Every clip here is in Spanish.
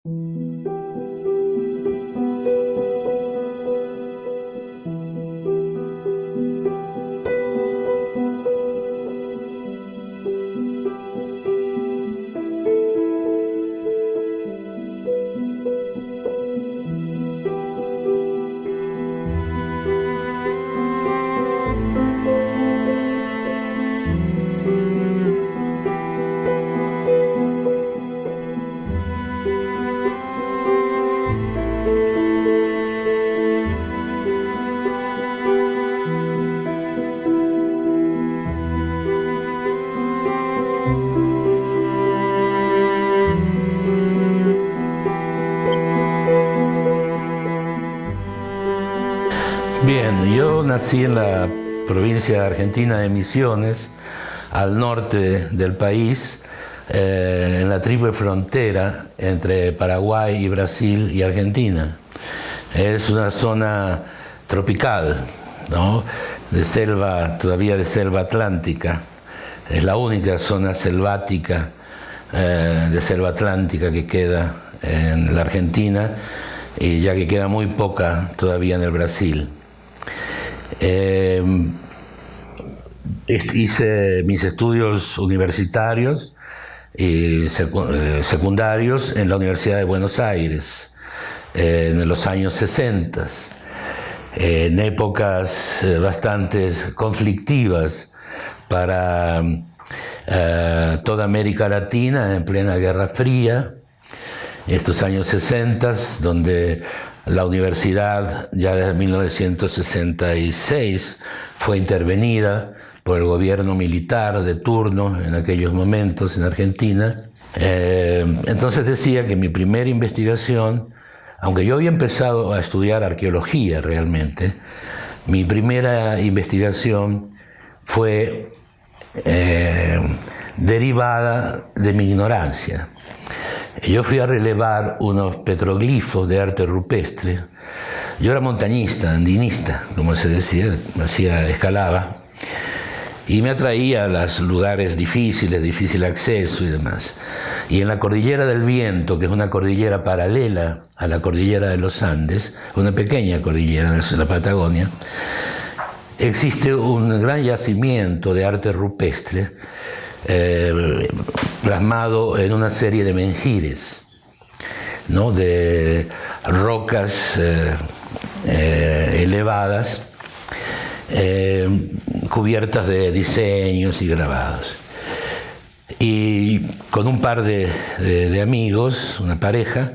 Bien, yo nací en la provincia argentina de Misiones, al norte del país, en la triple frontera entre Paraguay y Brasil y Argentina. Es una zona tropical, ¿no? De selva, todavía de selva atlántica. Es la única zona selvática, de selva atlántica que queda en la Argentina, y ya que queda muy poca todavía en el Brasil. Hice mis estudios universitarios y secundarios en la Universidad de Buenos Aires en los años 60, en épocas bastante conflictivas para toda América Latina, en plena Guerra Fría, estos años 60, donde la universidad ya desde 1966 fue intervenida por el gobierno militar de turno en aquellos momentos en Argentina. Entonces decía que mi primera investigación, aunque yo había empezado a estudiar arqueología realmente, mi primera investigación fue derivada de mi ignorancia. Yo fui a relevar unos petroglifos de arte rupestre. Yo era montañista, andinista, como se decía, escalaba, y me atraía a los lugares difíciles, difícil acceso y demás. Y en la Cordillera del Viento, que es una cordillera paralela a la Cordillera de los Andes, una pequeña cordillera de la Patagonia, existe un gran yacimiento de arte rupestre, plasmado en una serie de menhires, ¿no? De rocas elevadas, cubiertas de diseños y grabados. Y con un par de amigos, una pareja,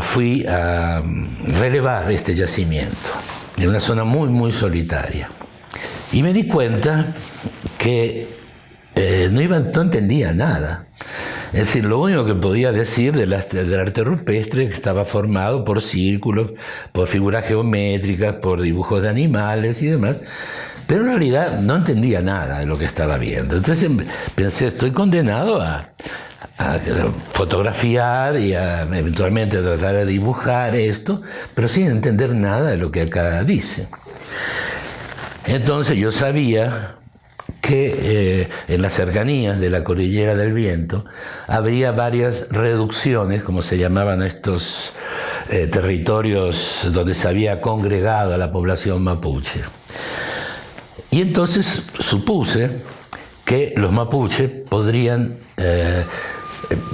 fui a relevar este yacimiento en una zona muy, muy solitaria. Y me di cuenta que no entendía nada. Es decir, lo único que podía decir del arte rupestre, que estaba formado por círculos, por figuras geométricas, por dibujos de animales y demás, pero en realidad no entendía nada de lo que estaba viendo. Entonces pensé, estoy condenado a fotografiar y eventualmente a tratar de dibujar esto, pero sin entender nada de lo que acá dice. Entonces yo sabía que en las cercanías de la Cordillera del Viento habría varias reducciones, como se llamaban estos territorios donde se había congregado a la población mapuche. Y entonces supuse que los mapuches podrían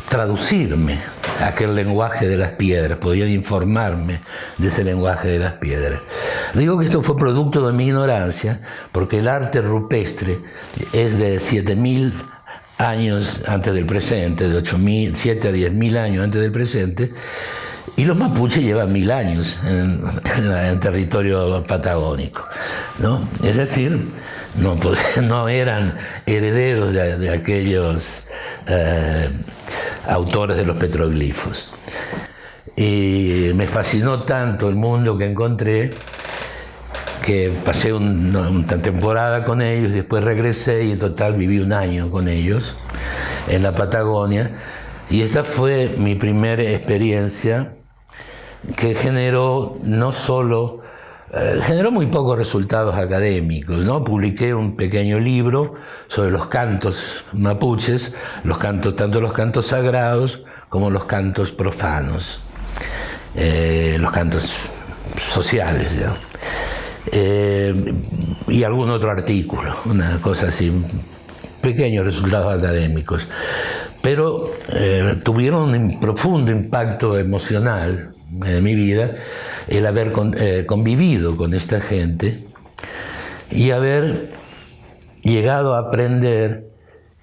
traducirme aquel lenguaje de las piedras, podían informarme de ese lenguaje de las piedras. Digo que esto fue producto de mi ignorancia, porque el arte rupestre es de 7.000 años antes del presente, de 7 a 10.000 años antes del presente, y los mapuches llevan 1.000 años en territorio patagónico, ¿no? Es decir, no eran herederos de aquellos autores de los petroglifos. Y me fascinó tanto el mundo que encontré que pasé una temporada con ellos, y después regresé y en total viví 1 año con ellos en la Patagonia, y esta fue mi primera experiencia que generó no solo generó muy pocos resultados académicos, ¿no? Publiqué un pequeño libro sobre los cantos mapuches, tanto los cantos sagrados como los cantos profanos, los cantos sociales, ¿no? Y algún otro artículo, una cosa así, pequeños resultados académicos, pero tuvieron un profundo impacto emocional en mi vida el haber convivido con esta gente y haber llegado a aprender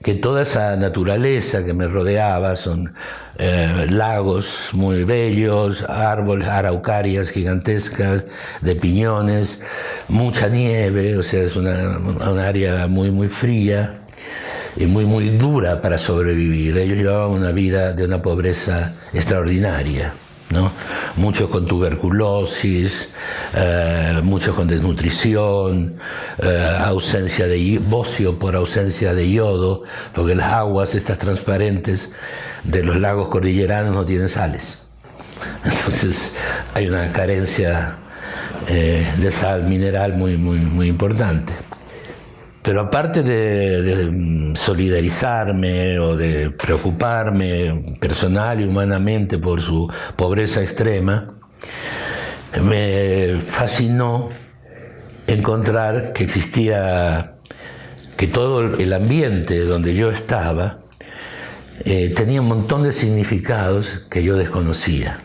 que toda esa naturaleza que me rodeaba, son lagos muy bellos, árboles, araucarias gigantescas de piñones, mucha nieve, o sea, es una área muy, muy fría y muy, muy dura para sobrevivir. Ellos llevaban una vida de una pobreza extraordinaria, ¿no? Muchos con tuberculosis, muchos con desnutrición, ausencia de bocio por ausencia de yodo, porque las aguas estas transparentes de los lagos cordilleranos no tienen sales. Entonces hay una carencia de sal mineral muy, muy, muy importante. Pero aparte de solidarizarme o de preocuparme personal y humanamente por su pobreza extrema, me fascinó encontrar que existía, que todo el ambiente donde yo estaba tenía un montón de significados que yo desconocía,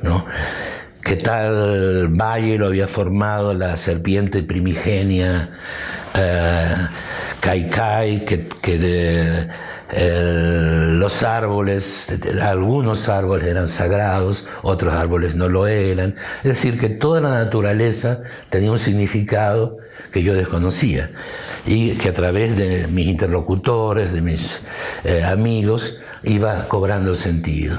¿no? Que tal valle lo había formado la serpiente primigenia Kaikai, los árboles, algunos árboles eran sagrados, otros árboles no lo eran. Es decir, que toda la naturaleza tenía un significado que yo desconocía y que a través de mis interlocutores, de mis amigos, iba cobrando sentido.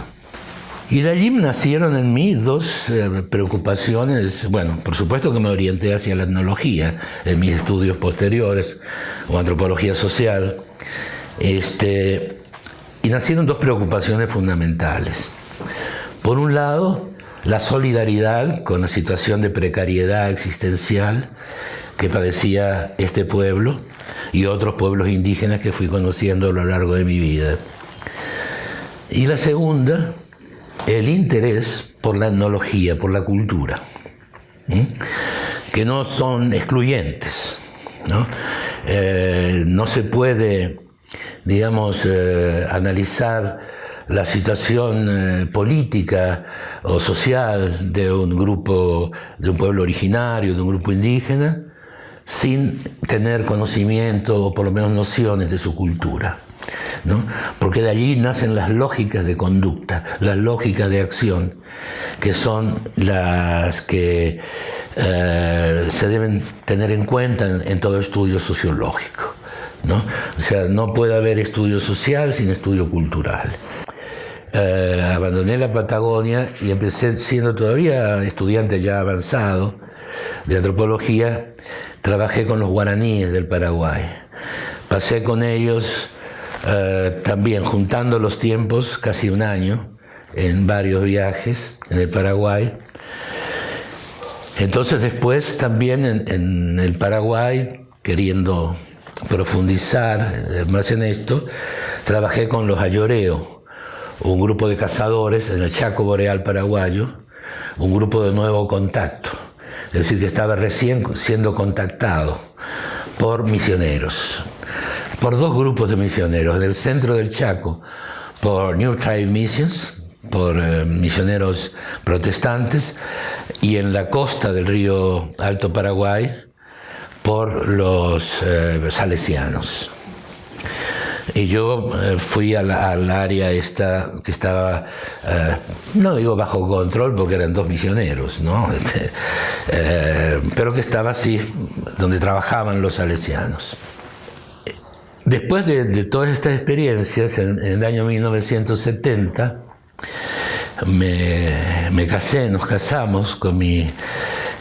Y de allí nacieron en mí dos preocupaciones. Bueno, por supuesto que me orienté hacia la etnología en mis estudios posteriores, o antropología social. Y nacieron dos preocupaciones fundamentales. Por un lado, la solidaridad con la situación de precariedad existencial que padecía este pueblo y otros pueblos indígenas que fui conociendo a lo largo de mi vida. Y la segunda, el interés por la etnología, por la cultura, que no son excluyentes, ¿no? No se puede, digamos, analizar la situación política o social de un grupo, de un pueblo originario, de un grupo indígena, sin tener conocimiento o por lo menos nociones de su cultura, ¿no? Porque de allí nacen las lógicas de conducta, las lógicas de acción, que son las que se deben tener en cuenta en todo estudio sociológico, ¿no? O sea, no puede haber estudio social sin estudio cultural. Abandoné la Patagonia y empecé, siendo todavía estudiante ya avanzado de antropología, trabajé con los guaraníes del Paraguay. Pasé con ellos también, juntando los tiempos, casi un año, en varios viajes en el Paraguay. Entonces después también en el Paraguay, queriendo profundizar más en esto, trabajé con los Ayoreo, un grupo de cazadores en el Chaco Boreal paraguayo, un grupo de nuevo contacto, es decir, que estaba recién siendo contactado por misioneros, por dos grupos de misioneros, en el centro del Chaco, por New Tribe Missions, por misioneros protestantes, y en la costa del río Alto Paraguay, por los salesianos. Y yo fui al área esta que estaba, no digo bajo control porque eran dos misioneros, ¿no? Pero que estaba así, donde trabajaban los salesianos. Después de todas estas experiencias, en el año 1970, nos casamos con mi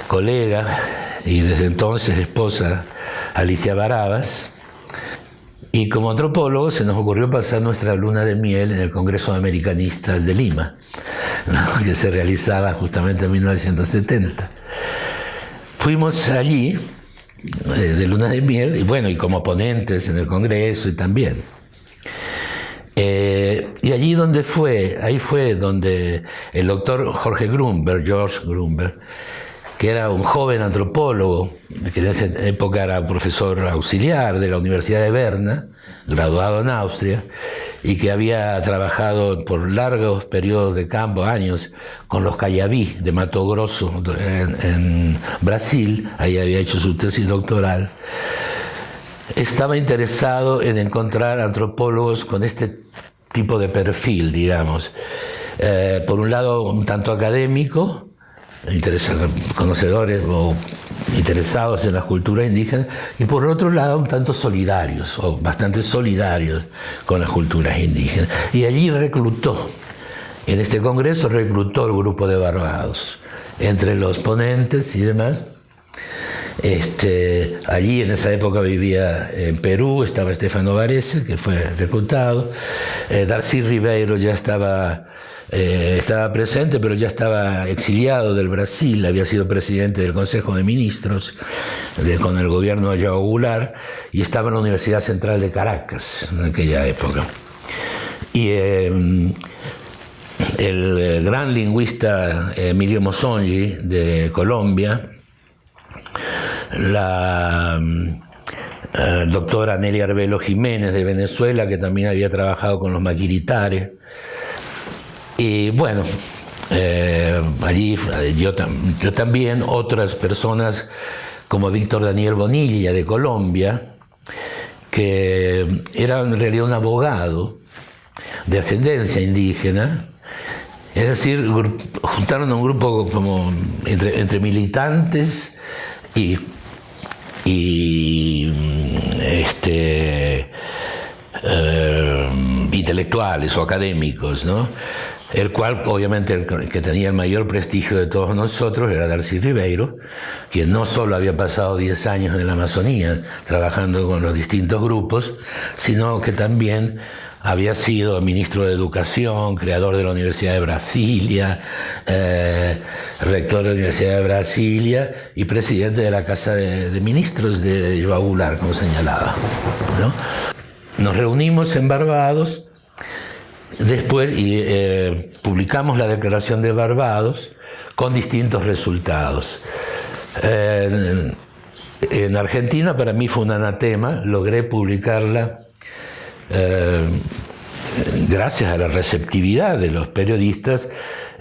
colega y desde entonces esposa Alicia Barabas, y como antropólogos se nos ocurrió pasar nuestra luna de miel en el Congreso de Americanistas de Lima, ¿no? Que se realizaba justamente en 1970. fuimos allí de luna de miel, y bueno, y como ponentes en el Congreso y también. Y allí ahí fue donde el doctor George Grunberg, que era un joven antropólogo, que en esa época era profesor auxiliar de la Universidad de Berna, graduado en Austria, y que había trabajado por largos periodos de campo, años, con los Caiaví de Mato Grosso en Brasil. Ahí había hecho su tesis doctoral. Estaba interesado en encontrar antropólogos con este tipo de perfil, digamos. Por un lado, un tanto académico, conocedores o interesados en las culturas indígenas, y por otro lado un tanto solidarios, o bastante solidarios con las culturas indígenas. Y allí en este congreso reclutó el grupo de Barbados, entre los ponentes y demás. Allí en esa época vivía en Perú, estaba Stefano Varese, que fue reclutado. Darcy Ribeiro ya estaba presente, pero ya estaba exiliado del Brasil, había sido presidente del Consejo de Ministros con el gobierno de João Goulart, y estaba en la Universidad Central de Caracas en aquella época. Y el gran lingüista Emilio Mosongi de Colombia, la doctora Nelly Arbelo Jiménez de Venezuela, que también había trabajado con los maquiritares. Y bueno, allí yo también, otras personas como Víctor Daniel Bonilla de Colombia, que era en realidad un abogado de ascendencia indígena. Es decir, juntaron a un grupo como entre militantes y intelectuales o académicos, ¿no? El cual, obviamente, el que tenía el mayor prestigio de todos nosotros era Darcy Ribeiro, quien no solo había pasado 10 años en la Amazonía trabajando con los distintos grupos, sino que también había sido ministro de Educación, creador de la Universidad de Brasilia, rector de la Universidad de Brasilia y presidente de la Casa de Ministros de João Goulart, como señalaba, ¿no? Nos reunimos en Barbados después y publicamos la Declaración de Barbados con distintos resultados. En Argentina para mí fue un anatema, logré publicarla gracias a la receptividad de los periodistas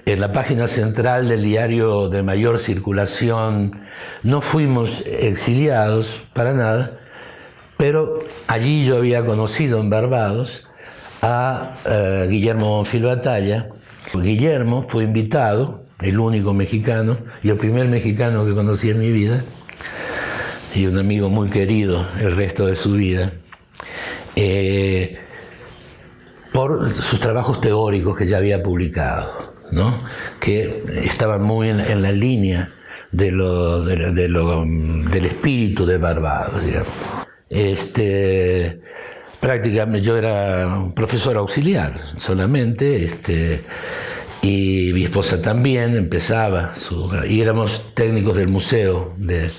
en la página central del diario de mayor circulación. No fuimos exiliados para nada, pero allí yo había conocido en Barbados a Guillermo Bonfil Batalla. Guillermo fue invitado, el único mexicano y el primer mexicano que conocí en mi vida, y un amigo muy querido el resto de su vida, por sus trabajos teóricos que ya había publicado, ¿no? Que estaban muy en la línea del espíritu de Barbados, digamos. Prácticamente yo era un profesor auxiliar solamente, y mi esposa también empezaba, y éramos técnicos del museo de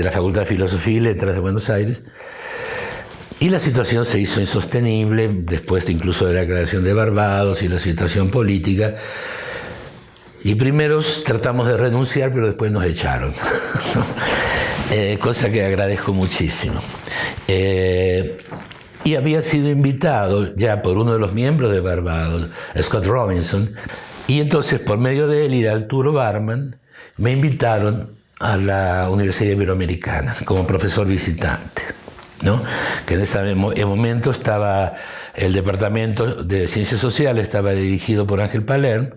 la Facultad de Filosofía y Letras de Buenos Aires. Y la situación se hizo insostenible, después incluso de la declaración de Barbados y la situación política. Y primero tratamos de renunciar, pero después nos echaron, cosa que agradezco muchísimo. Y había sido invitado ya por uno de los miembros de Barbados, Scott Robinson, y entonces por medio de él y de Arturo Barman me invitaron a la Universidad Iberoamericana como profesor visitante, ¿no? Que en ese momento estaba el departamento de Ciencias Sociales, estaba dirigido por Ángel Palerm,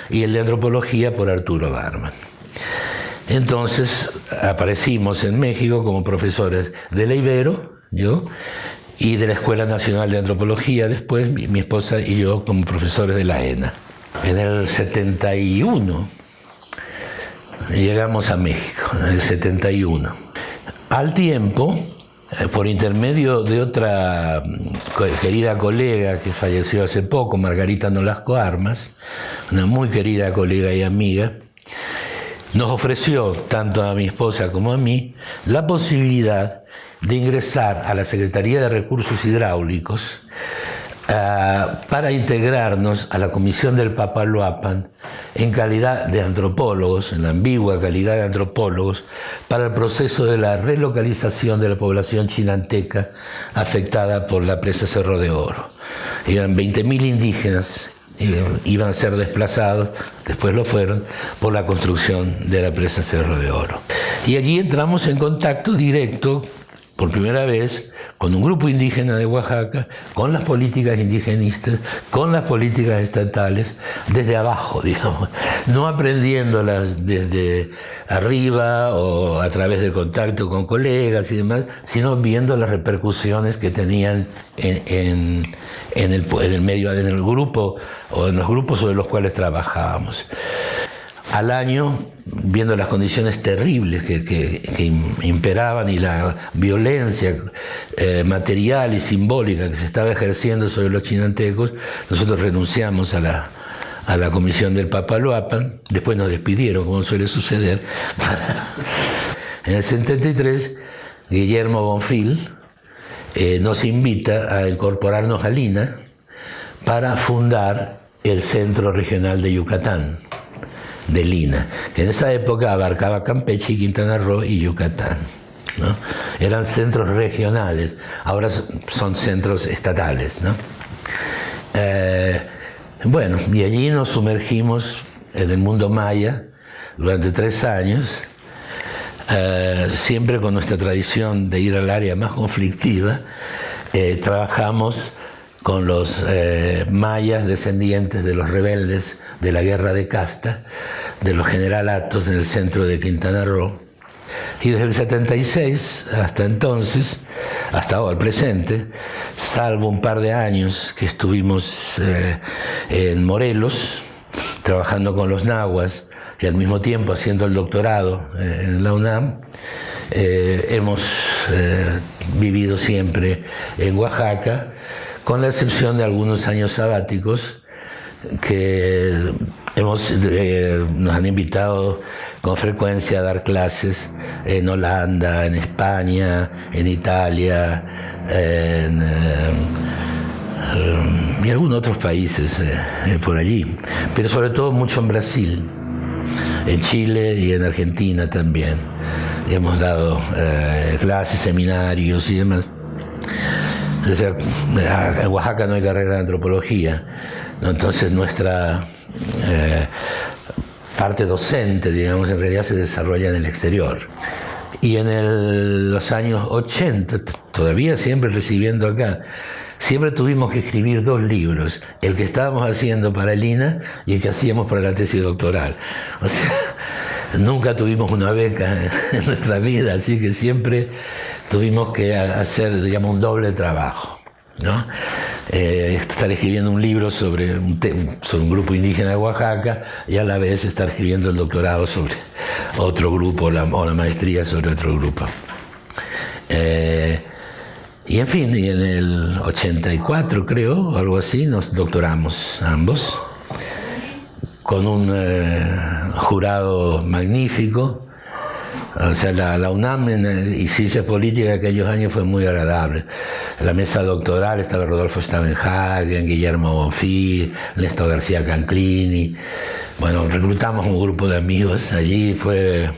y el de Antropología por Arturo Barman. Entonces aparecimos en México como profesores de la Ibero, yo, y de la Escuela Nacional de Antropología, después mi esposa y yo como profesores de la ENA. En el 71 llegamos a México, en el 71. Al tiempo, por intermedio de otra querida colega que falleció hace poco, Margarita Nolasco Armas, una muy querida colega y amiga, nos ofreció, tanto a mi esposa como a mí, la posibilidad de ingresar a la Secretaría de Recursos Hidráulicos para integrarnos a la Comisión del Papaloapan en calidad de antropólogos, en la ambigua calidad de antropólogos, para el proceso de la relocalización de la población chinanteca afectada por la presa Cerro de Oro. Eran 20.000 indígenas, iban a ser desplazados, después lo fueron, por la construcción de la presa Cerro de Oro. Y allí entramos en contacto directo, por primera vez, con un grupo indígena de Oaxaca, con las políticas indigenistas, con las políticas estatales, desde abajo, digamos, no aprendiéndolas desde arriba o a través del contacto con colegas y demás, sino viendo las repercusiones que tenían en el medio, en el grupo o en los grupos sobre los cuales trabajábamos. Al año, viendo las condiciones terribles que imperaban y la violencia material y simbólica que se estaba ejerciendo sobre los chinantecos, nosotros renunciamos a la Comisión del Papaloapan, después nos despidieron, como suele suceder. En el 73, Guillermo Bonfil nos invita a incorporarnos a Lina para fundar el Centro Regional de Yucatán, de Lina, que en esa época abarcaba Campeche, Quintana Roo y Yucatán, ¿no? Eran centros regionales, ahora son centros estatales, ¿no? Bueno, y allí nos sumergimos en el mundo maya durante 3 años, siempre con nuestra tradición de ir al área más conflictiva. Trabajamos con los mayas descendientes de los rebeldes de la guerra de casta, de los generalatos en el centro de Quintana Roo. Y desde el 76 hasta entonces, hasta ahora, el presente, salvo un par de años que estuvimos en Morelos, trabajando con los nahuas y al mismo tiempo haciendo el doctorado en la UNAM, hemos vivido siempre en Oaxaca, con la excepción de algunos años sabáticos que nos han invitado con frecuencia a dar clases en Holanda, en España, en Italia, y algunos otros países por allí, pero sobre todo mucho en Brasil, en Chile y en Argentina también. Y hemos dado clases, seminarios y demás. O sea, en Oaxaca no hay carrera de antropología, ¿no? Entonces nuestra parte docente, digamos, en realidad se desarrolla en el exterior. Y en los años 80, todavía siempre recibiendo acá, siempre tuvimos que escribir 2 libros, el que estábamos haciendo para el INA y el que hacíamos para la tesis doctoral. O sea, nunca tuvimos una beca en nuestra vida, así que siempre tuvimos que hacer, digamos, un doble trabajo, ¿no? Estar escribiendo un libro sobre un grupo indígena de Oaxaca y a la vez estar escribiendo el doctorado sobre otro grupo o la maestría sobre otro grupo. Y en fin, y en el 84 creo, o algo así, nos doctoramos ambos con un jurado magnífico. O sea, la UNAM y Ciencias Políticas de aquellos años fue muy agradable. En la mesa doctoral estaba Rodolfo Stavenhagen, Guillermo Bonfil, Néstor García Canclini. Bueno, reclutamos un grupo de amigos allí, fue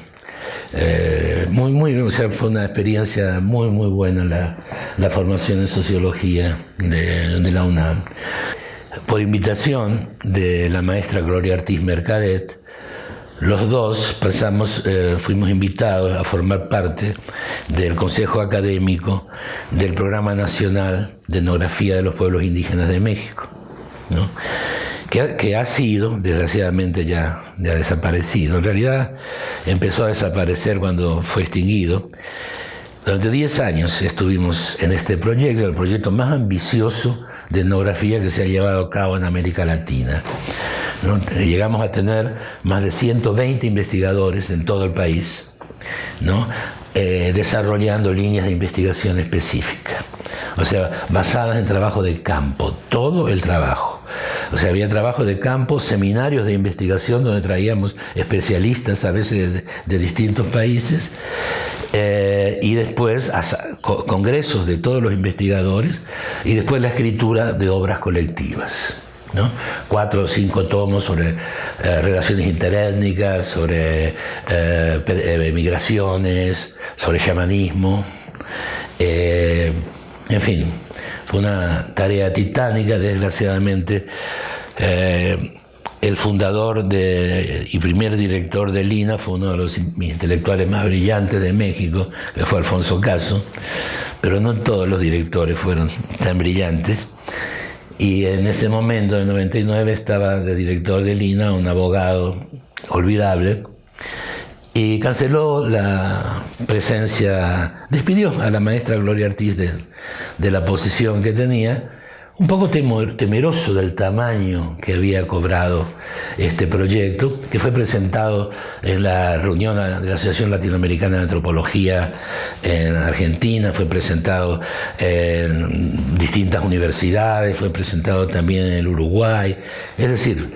o sea, fue una experiencia muy buena la formación en sociología de la UNAM. Por invitación de la maestra Gloria Ortiz Mercadet, los dos fuimos invitados a formar parte del Consejo Académico del Programa Nacional de Etnografía de los Pueblos Indígenas de México, ¿no? Que ha sido, desgraciadamente ya desaparecido. En realidad empezó a desaparecer cuando fue extinguido. Durante 10 años estuvimos en este proyecto, el proyecto más ambicioso de etnografía que se ha llevado a cabo en América Latina, ¿no? Llegamos a tener más de 120 investigadores en todo el país, ¿no? Desarrollando líneas de investigación específicas, o sea, basadas en trabajo de campo, todo el trabajo. O sea, había trabajo de campo, seminarios de investigación donde traíamos especialistas a veces de distintos países, y después congresos de todos los investigadores, y después la escritura de obras colectivas, ¿no? 4 o 5 tomos sobre relaciones interétnicas, sobre migraciones, sobre chamanismo. En fin, fue una tarea titánica. Desgraciadamente, el fundador y primer director del INAH fue uno de los intelectuales más brillantes de México, que fue Alfonso Caso, pero no todos los directores fueron tan brillantes. Y en ese momento, en el 99, estaba de director del INAH un abogado olvidable, y canceló la presencia, despidió a la maestra Gloria Ortiz de la posición que tenía, un poco temeroso del tamaño que había cobrado este proyecto, que fue presentado en la reunión de la Asociación Latinoamericana de Antropología en Argentina, fue presentado en distintas universidades, fue presentado también en el Uruguay. Es decir,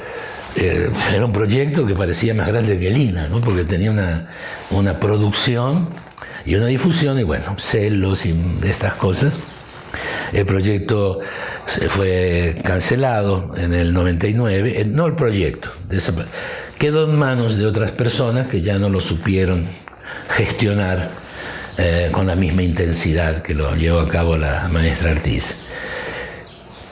era un proyecto que parecía más grande que el INAH, ¿no? Porque tenía una producción y una difusión, y bueno, celos y estas cosas. El proyecto fue cancelado en el 99, no el proyecto, quedó en manos de otras personas que ya no lo supieron gestionar con la misma intensidad que lo llevó a cabo la maestra Ortiz.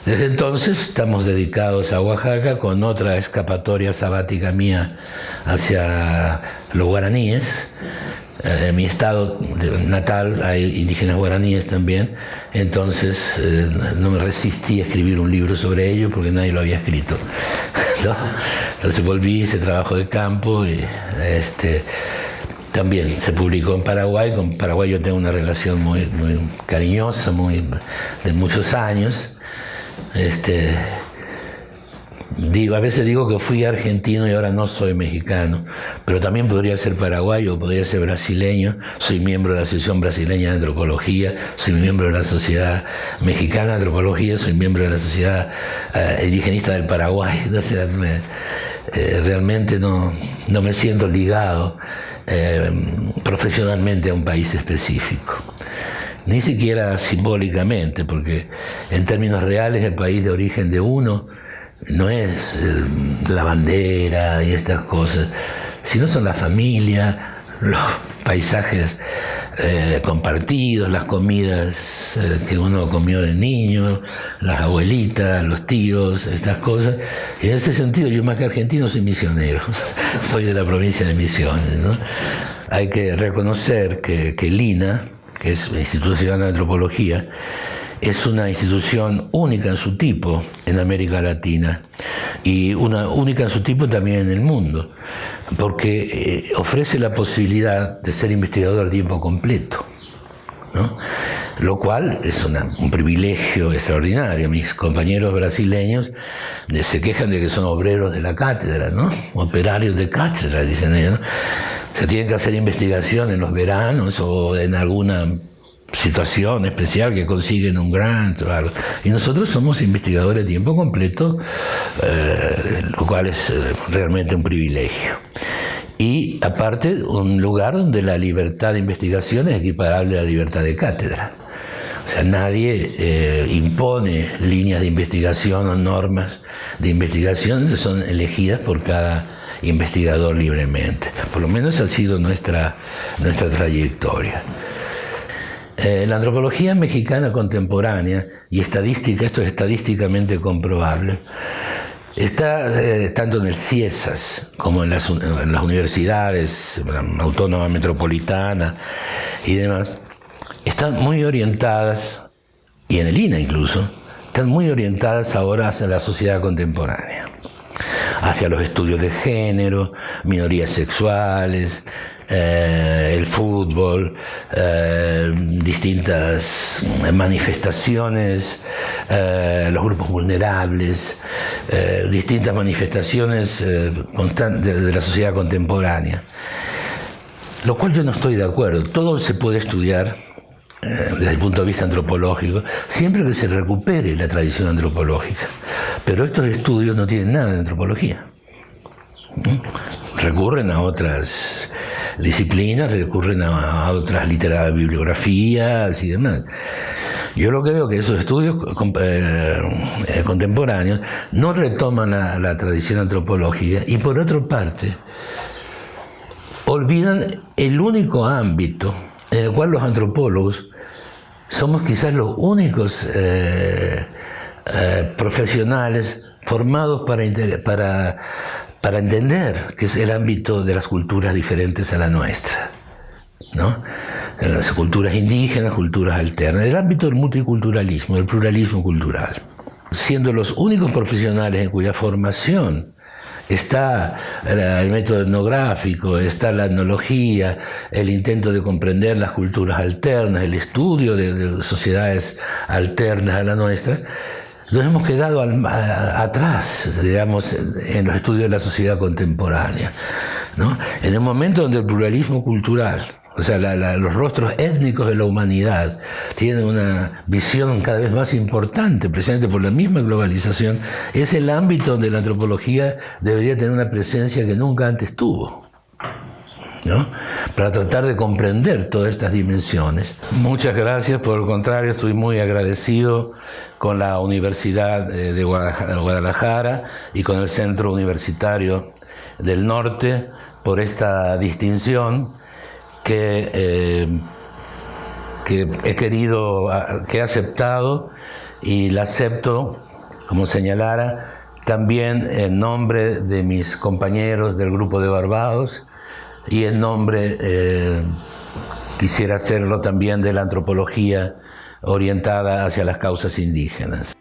Desde entonces estamos dedicados a Oaxaca con otra escapatoria sabática mía hacia los guaraníes. En mi estado natal hay indígenas guaraníes también, entonces no me resistí a escribir un libro sobre ello porque nadie lo había escrito, ¿no? Entonces volví, hice trabajo de campo y también se publicó en Paraguay. Con Paraguay yo tengo una relación muy, muy cariñosa, de muchos años. A veces digo que fui argentino y ahora no soy mexicano, pero también podría ser paraguayo, podría ser brasileño. Soy miembro de la Asociación Brasileña de Antropología, soy miembro de la Sociedad Mexicana de Antropología, soy miembro de la Sociedad Indigenista del Paraguay. Entonces, realmente no me siento ligado profesionalmente a un país específico, ni siquiera simbólicamente, porque en términos reales el país de origen de uno no es la bandera y estas cosas, sino son la familia, los paisajes compartidos, las comidas que uno comió de niño, las abuelitas, los tíos, estas cosas. Y en ese sentido, yo más que argentino soy misionero, soy de la provincia de Misiones, ¿no? Hay que reconocer que el INAH, que es el Instituto Nacional de Antropología, es una institución única en su tipo en América Latina y una única en su tipo también en el mundo, porque ofrece la posibilidad de ser investigador a tiempo completo, ¿no? Lo cual es un privilegio extraordinario. Mis compañeros brasileños se quejan de que son obreros de la cátedra, ¿no? Operarios de cátedra, dicen ellos, ¿no? Se tienen que hacer investigación en los veranos o en alguna situación especial que consiguen un grant o algo. Y nosotros somos investigadores de tiempo completo, lo cual es realmente un privilegio. Y aparte, un lugar donde la libertad de investigación es equiparable a la libertad de cátedra. O sea, nadie impone líneas de investigación o normas de investigación, son elegidas por cada investigador libremente. Por lo menos ha sido nuestra trayectoria. La antropología mexicana contemporánea y estadística, esto es estadísticamente comprobable, está tanto en el CIESAS como en las universidades, la Autónoma Metropolitana y demás, están muy orientadas, y en el INAH incluso, están muy orientadas ahora hacia la sociedad contemporánea, hacia los estudios de género, minorías sexuales, el fútbol, distintas manifestaciones, los grupos vulnerables, distintas manifestaciones constantes de la sociedad contemporánea. Lo cual yo no estoy de acuerdo. Todo se puede estudiar desde el punto de vista antropológico, siempre que se recupere la tradición antropológica. Pero estos estudios no tienen nada de antropología. Recurren a otras disciplinas, recurren a otras bibliografías y demás. Yo lo que veo que esos estudios contemporáneos no retoman la tradición antropológica y, por otra parte, olvidan el único ámbito en el cual los antropólogos somos quizás los únicos profesionales formados para entender, que es el ámbito de las culturas diferentes a la nuestra, ¿no? Las culturas indígenas, culturas alternas, el ámbito del multiculturalismo, del pluralismo cultural. Siendo los únicos profesionales en cuya formación está el método etnográfico, está la etnología, el intento de comprender las culturas alternas, el estudio de sociedades alternas a la nuestra, nos hemos quedado atrás, digamos, en los estudios de la sociedad contemporánea, ¿no? En el momento donde el pluralismo cultural, o sea, los rostros étnicos de la humanidad tienen una visión cada vez más importante, precisamente por la misma globalización, es el ámbito donde la antropología debería tener una presencia que nunca antes tuvo, ¿no? Para tratar de comprender todas estas dimensiones. Muchas gracias, por el contrario, estoy muy agradecido con la Universidad de Guadalajara y con el Centro Universitario del Norte por esta distinción que he querido, que he aceptado, y la acepto, como señalara, también en nombre de mis compañeros del Grupo de Barbados y en nombre, quisiera hacerlo también, de la antropología orientada hacia las causas indígenas.